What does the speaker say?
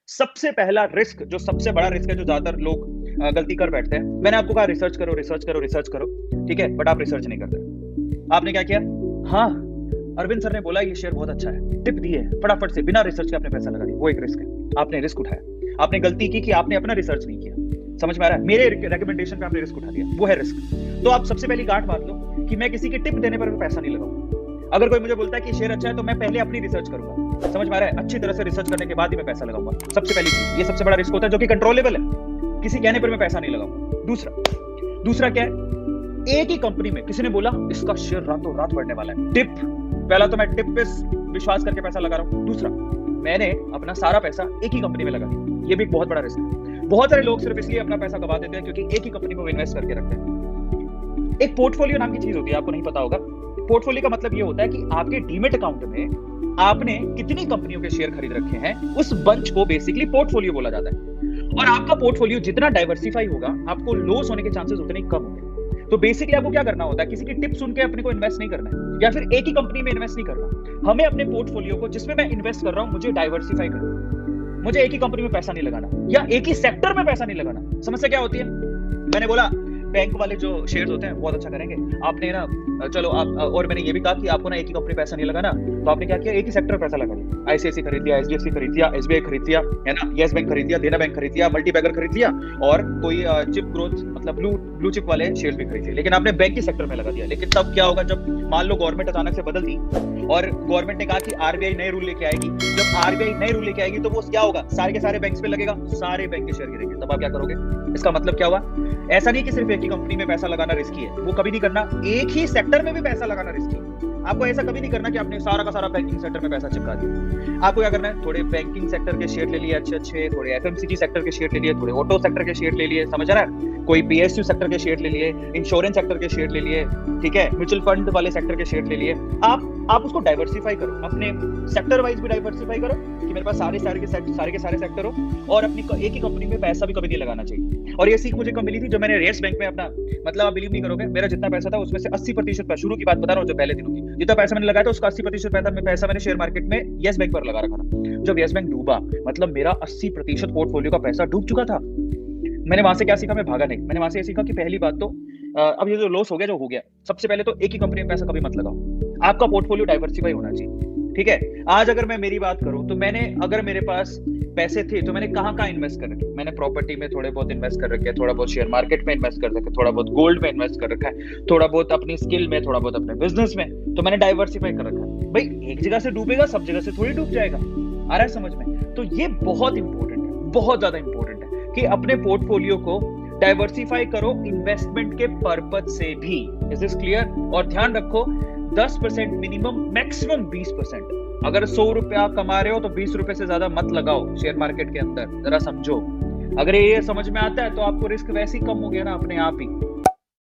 सबसे पहला रिस्क, जो सबसे बड़ा रिस्क है, जो ज्यादातर लोग गलती कर बैठते हैं, मैंने आपको कहा रिसर्च करो, रिसर्च करो, रिसर्च करो, ठीक है, बट आप रिसर्च नहीं करते। आपने क्या किया? हाँ, अरविंद सर ने बोला ये शेयर बहुत अच्छा है, टिप दी है, फटाफट से बिना रिसर्च के आपने पैसा लगा दिया, वो एक रिस्क है। आपने रिस्क उठाया, आपने गलती की कि आपने अपना रिसर्च नहीं किया। समझ में आ रहा है? मेरे रिकमेंडेशन पे आपने रिस्क उठा दिया, वो है रिस्क। तो आप सबसे पहली गांठ बांध लो कि मैं किसी की टिप देने पर भी पैसा नहीं लगाऊंगा। अगर कोई मुझे बोलता है कि शेयर अच्छा है, तो मैं पहले अपनी रिसर्च करूंगा। समझ में आ रहा है? अच्छी तरह से रिसर्च करने के बाद ही मैं पैसा लगाऊंगा। सबसे पहली चीज, ये सबसे बड़ा रिस्क होता है, जो कि कंट्रोलेबल है, किसी कहने पर मैं पैसा नहीं लगाऊंगा। दूसरा क्या है? एक ही कंपनी में किसी ने बोला इसका शेयर रातों रात बढ़ने वाला है, टिप। पहला तो मैं टिप पे विश्वास करके पैसा लगा रहा हूं। दूसरा, मैंने अपना सारा पैसा एक ही कंपनी में लगा दिया। ये भी एक बहुत बड़ा रिस्क है। बहुत सारे लोग सिर्फ इसलिए अपना पैसा गवा देते हैं क्योंकि एक ही कंपनी में वो इन्वेस्ट करके रखते हैं। एक पोर्टफोलियो नाम की चीज होती है, आपको नहीं पता होगा। पोर्टफोलियो का मतलब ये होता है कि आपके डीमेट अकाउंट में आपने कितनी कंपनियों के शेयर खरीद रखे हैं, उस बंच को बेसिकली पोर्टफोलियो बोला जाता है। और आपका पोर्टफोलियो जितना डाइवर्सिफाई होगा, आपको लॉस होने के चांसेस उतने ही कम होंगे। तो बेसिकली आपको क्या करना होता है? किसी की टिप सुन के अपने को इन्वेस्ट नहीं करना है, या फिर एक ही कंपनी में इन्वेस्ट नहीं करना। हमें अपने पोर्टफोलियो को, जिसमें मैं इन्वेस्ट कर रहा हूं, मुझे डाइवर्सिफाई करना है। मुझे एक ही कंपनी में पैसा नहीं लगाना, या एक ही सेक्टर में पैसा नहीं लगाना। समस्या क्या होती है? मैंने बोला बैंक वाले जो शेयर्स होते हैं बहुत अच्छा करेंगे, आपने ना चलो आप, और मैंने ये भी कहा कि आपको ना एक ही कंपनी पैसा नहीं लगाना, तो आपने क्या किया? एक ही सेक्टर पैसा लगा दिया। आईसीआईसी खरीद लिया, एचडीएफसी खरीद लिया, एसबीआई खरीद लिया, है ना, यस बैंक खरीद लिया, देना बैंक खरीद लिया, मल्टीबैगर खरीद लिया, और कोई चिप ग्रोथ मतलब ब्लू चिप वाले शेयर्स भी खरीद लिए, लेकिन आपने बैंक के सेक्टर में लगा दिया। लेकिन तब क्या होगा? जब मान लो गवर्नमेंट अचानक से बदल दी और गवर्नमेंट ने कहा कि आरबीआई नए रूल लेके आएगी, जब आरबीआई नए रूल लेके आएगी तो वो क्या होगा? सारे के सारे बैंक्स पे लगेगा, सारे बैंक के शेयर गिरेंगे। तब आप क्या करोगे? इसका मतलब क्या हुआ? ऐसा नहीं कि सिर्फ एक ही कंपनी में पैसा लगाना रिस्की है, वो कभी नहीं करना। एक ही सेक्टर में भी पैसा लगाना रिस्की है। आपको ऐसा कभी नहीं करना कि आपने सारा का सारा बैंकिंग सेक्टर में पैसा चिपका दिया। आपको क्या करना है? थोड़े बैंकिंग सेक्टर के शेयर ले लिए अच्छे, थोड़े एफएमसीजी सेक्टर के शेयर ले लिए, थोड़े ऑटो सेक्टर के शेयर ले लिए, समझ रहा है? कोई पीएसयू सेक्टर के शेयर ले लिए, इंश्योरेंस सेक्टर के शेयर ले लिए, ठीक है, म्यूचुअल फंड वाले सेक्टर के शेयर ले लिए। आप उसको डाइवर्सिफाई करो, अपने सेक्टर वाइज भी डाइवर्सिफाई करो कि मेरे पास सारे के सारे सेक्टर हो, और अपनी एक ही कंपनी में पैसा भी कभी नहीं लगाना चाहिए। और ये सीख मुझे कब मिली थी? जब मैंने येस बैंक में अपना, मतलब आप बिलीव नहीं करोगे, मेरा जितना पैसा था उसमें से 80% शुरू की बात बता रहा हूँ, जो पहले दिनों की, जितना पैसा मैंने लगाया था उसका 80% पैसा मैंने शेयर मार्केट में येस बैंक पर लगा रखा था। जब येस बैंक डूबा, मतलब मेरा 80% पोर्टफोलियो का पैसा डूब चुका था। मैंने वहां से क्या सीखा? मैं भागा नहीं। मैंने वहां से ये सीखा कि पहली बात तो अब ये जो लॉस हो गया, जो हो गया, सबसे पहले तो एक ही कंपनी में पैसा कभी मत लगाओ। आपका पोर्टफोलियो डाइवर्सिफाई होना चाहिए, ठीक है। आज अगर मैं मेरी बात करूं तो अगर मेरे पास पैसे थे तो मैंने कहां इन्वेस्ट कर रखे? मैंने प्रॉपर्टी में थोड़े बहुत इन्वेस्ट कर रखे हैं, थोड़ा बहुत शेयर मार्केट में इन्वेस्ट कर रखा है, थोड़ा बहुत गोल्ड में इन्वेस्ट कर रखा है, थोड़ा बहुत अपनी स्किल में, थोड़ा बहुत अपने बिजनेस में। तो मैंने डाइवर्सिफाई कर रखा है। भाई एक जगह से डूबेगा, सब जगह से थोड़ी डूब जाएगा। आ रहा है समझ में? तो ये बहुत इंपॉर्टेंट है, बहुत ज्यादा इंपॉर्टेंट है कि अपने पोर्टफोलियो को डाइवर्सिफाई करो इन्वेस्टमेंट के पर्पज से भी। Is this clear? और ध्यान रखो, 10% मिनिमम, मैक्सिमम 20%। अगर 100 रुपया कमा रहे हो तो 20 रुपए से ज्यादा मत लगाओ शेयर मार्केट के अंदर। जरा समझो, अगर ये समझ में आता है तो आपको रिस्क वैसे ही कम हो गया ना अपने आप ही।